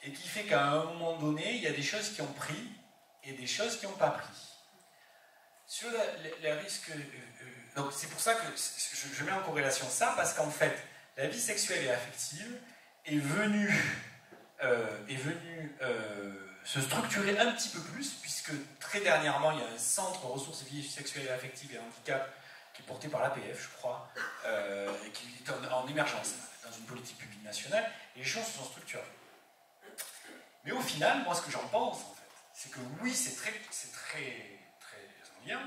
Speaker 2: et qui fait qu'à un moment donné, il y a des choses qui ont pris et des choses qui n'ont pas pris. Sur les risques... donc c'est pour ça que je mets en corrélation ça, parce qu'en fait, la vie sexuelle et affective est venue se structurer un petit peu plus, puisque très dernièrement, il y a un centre ressources vie sexuelle et affective et handicap qui est porté par l'APF, je crois, et qui est en émergence dans une politique publique nationale, et les choses se sont structurées. Mais au final, moi, ce que j'en pense, en fait, c'est que oui, c'est très en lien.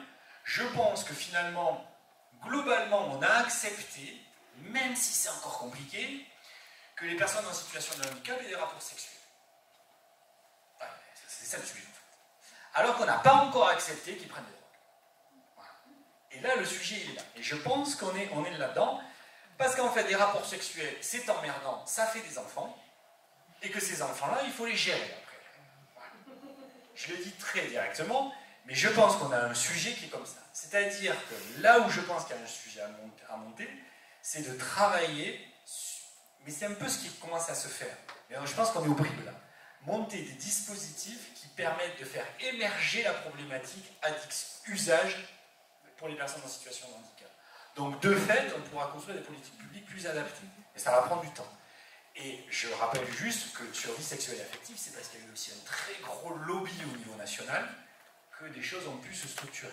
Speaker 2: Je pense que finalement, globalement, on a accepté, même si c'est encore compliqué, que les personnes en situation de handicap aient des rapports sexuels. Ouais, c'est ça le sujet, en fait. Alors qu'on n'a pas encore accepté qu'ils prennent des drogues. Voilà. Et là, le sujet, il est là. Et je pense qu'on est là-dedans, parce qu'en fait, des rapports sexuels, c'est emmerdant, ça fait des enfants, et que ces enfants-là, il faut les gérer après. Voilà. Je le dis très directement, mais je pense qu'on a un sujet qui est comme ça. C'est-à-dire que là où je pense qu'il y a un sujet à monter, c'est de travailler, mais c'est un peu ce qui commence à se faire. Mais je pense qu'on est au bribes là. Monter des dispositifs qui permettent de faire émerger la problématique usage pour les personnes en situation de handicap. Donc de fait, on pourra construire des politiques publiques plus adaptées. Et ça va prendre du temps. Et je rappelle juste que sur vie sexuelle et affective, c'est parce qu'il y a eu aussi un très gros lobby au niveau national que des choses ont pu se structurer.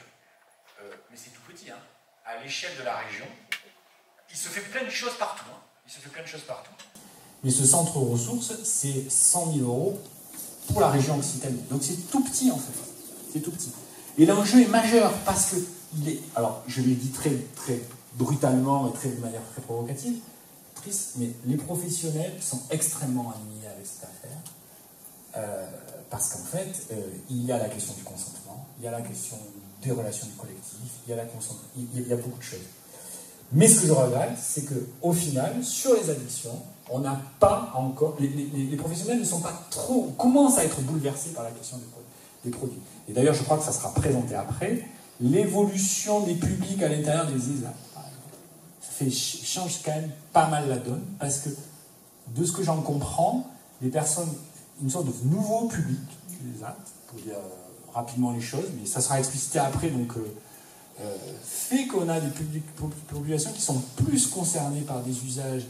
Speaker 2: Mais c'est tout petit, hein. À l'échelle de la région, il se fait plein de choses partout. Hein. Il se fait plein de choses partout.
Speaker 1: Mais ce centre ressources, c'est 100 000 € pour la région Occitanie. Donc c'est tout petit en fait. C'est tout petit. Et l'enjeu est majeur parce que il est. Alors je l'ai dit très, très brutalement et de manière très provocative, triste, mais les professionnels sont extrêmement alignés avec cette affaire. Parce qu'en fait, il y a la question du consentement, il y a la question des relations du collectif, il y a beaucoup de choses. Mais ce que je regrette, c'est qu'au final, sur les addictions, on n'a pas encore... Les professionnels ne sont pas trop... commencent à être bouleversés par la question des produits. Et d'ailleurs, je crois que ça sera présenté après, l'évolution des publics à l'intérieur des ESAT, par exemple. Ça change quand même pas mal la donne, parce que, de ce que j'en comprends, les personnes... une sorte de nouveau public des ESAT, pour dire rapidement les choses, mais ça sera explicité après, donc... fait qu'on a des populations qui sont plus concernées par des usages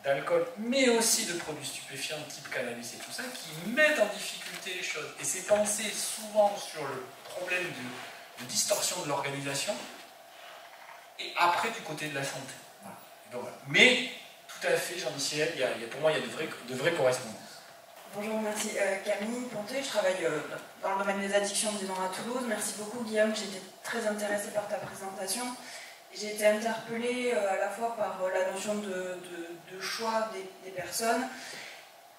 Speaker 2: d'alcool, mais aussi de produits stupéfiants type cannabis et tout ça, qui mettent en difficulté les choses. Et c'est pensé souvent sur le problème de distorsion de l'organisation, et après du côté de la santé. Voilà. Donc, voilà. Mais, tout à fait, Jean-Michel, pour moi, il y a de vraies correspondances.
Speaker 4: Bonjour, merci. Camille Pontet, je travaille dans le domaine des addictions, disons, à Toulouse. Merci beaucoup, Guillaume, j'ai été très intéressée par ta présentation. J'ai été interpellée à la fois par la notion de choix des personnes,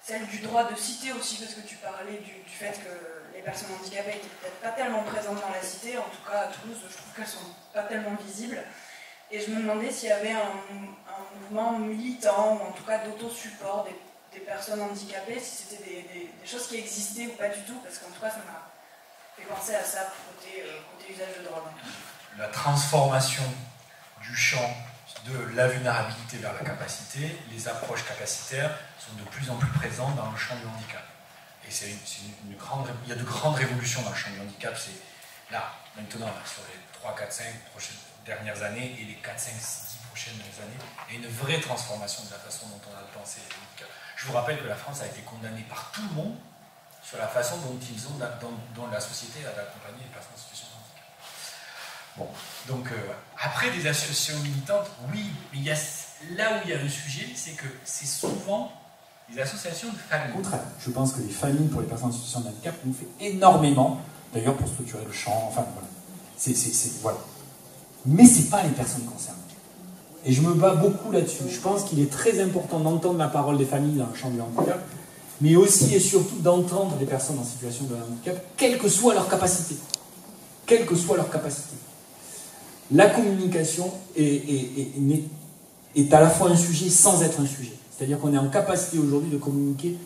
Speaker 4: celle du droit de cité aussi, parce que tu parlais du fait que les personnes handicapées n'étaient peut-être pas tellement présentes dans la cité. En tout cas, à Toulouse, je trouve qu'elles ne sont pas tellement visibles. Et je me demandais s'il y avait un mouvement militant, ou en tout cas d'autosupport des personnes handicapées, si c'était des choses qui existaient ou pas du tout, parce qu'en tout cas, ça m'a fait penser à ça, côté usage de drogue.
Speaker 2: La transformation du champ de la vulnérabilité vers la capacité, les approches capacitaires sont de plus en plus présentes dans le champ du handicap. Et il y a de grandes révolutions dans le champ du handicap, c'est là, maintenant, là, sur les 3, 4, 5 dernières années et les 4, 5, 10 prochaines années, il y a une vraie transformation de la façon dont on a pensé le handicap. Je vous rappelle que la France a été condamnée par tout le monde sur la façon dont la société a accompagné les personnes en situation de handicap. Bon, donc après des associations militantes, oui, mais là où il y a un sujet, c'est que c'est souvent des associations de familles.
Speaker 1: Au contraire, je pense que les familles pour les personnes en situation de handicap ont fait énormément, d'ailleurs pour structurer le champ, enfin voilà. Voilà. Mais ce n'est pas les personnes concernées. Et je me bats beaucoup là-dessus. Je pense qu'il est très important d'entendre la parole des familles dans le champ du handicap, mais aussi et surtout d'entendre les personnes en situation de handicap, quelle que soit leur capacité. Quelle que soit leur capacité. La communication est à la fois un sujet sans être un sujet. C'est-à-dire qu'on est en capacité aujourd'hui de communiquer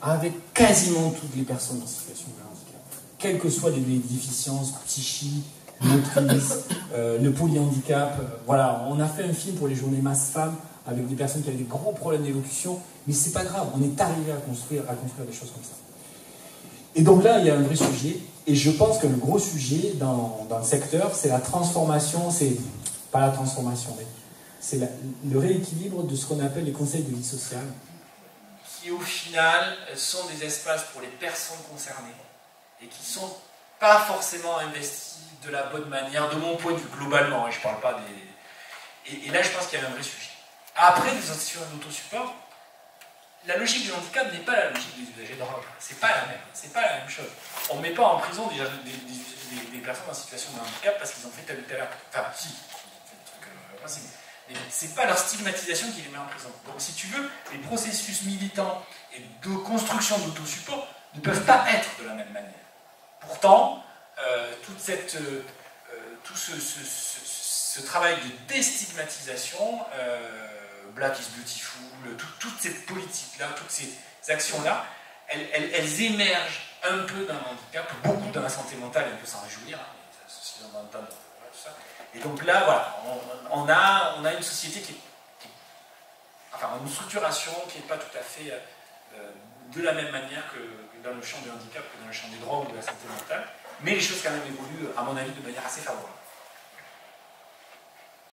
Speaker 1: avec quasiment toutes les personnes en situation de handicap. Quelles que soient les déficiences psychiques, motrices, le polyhandicap. Voilà, on a fait un film pour les journées masse femmes avec des personnes qui avaient des gros problèmes d'élocution, mais c'est pas grave, on est arrivé à construire des choses comme ça. Et donc là, il y a un vrai sujet, et je pense que le gros sujet dans le secteur, c'est la transformation, c'est pas la transformation, mais c'est le rééquilibre de ce qu'on appelle les conseils de vie sociale.
Speaker 2: Qui au final sont des espaces pour les personnes concernées, et qui ne sont pas forcément investis de la bonne manière, de mon point de vue, globalement, et je ne parle pas des... Et là, je pense qu'il y a un vrai sujet. Après, des institutions d'autosupport, la logique du handicap n'est pas la logique des usagers de drogue. C'est pas la même chose. On ne met pas en prison des personnes en situation de handicap parce qu'ils ont fait tel ou tel acte. Enfin, si, mais c'est pas leur stigmatisation qui les met en prison. Donc, si tu veux, les processus militants et de construction d'autosupport ne peuvent pas être de la même manière. Pourtant, tout ce travail de déstigmatisation, Black is Beautiful, toute cette politique-là, toutes ces actions-là, elles émergent un peu dans le handicap, beaucoup dans la santé mentale, et on peut s'en réjouir, hein, tout ça. Et donc là, voilà, on a une société enfin, une structuration qui n'est pas tout à fait de la même manière que dans le champ du handicap, que dans le champ des drogues ou de la santé mentale, mais les choses quand même évoluent, à mon avis, de manière assez favorable.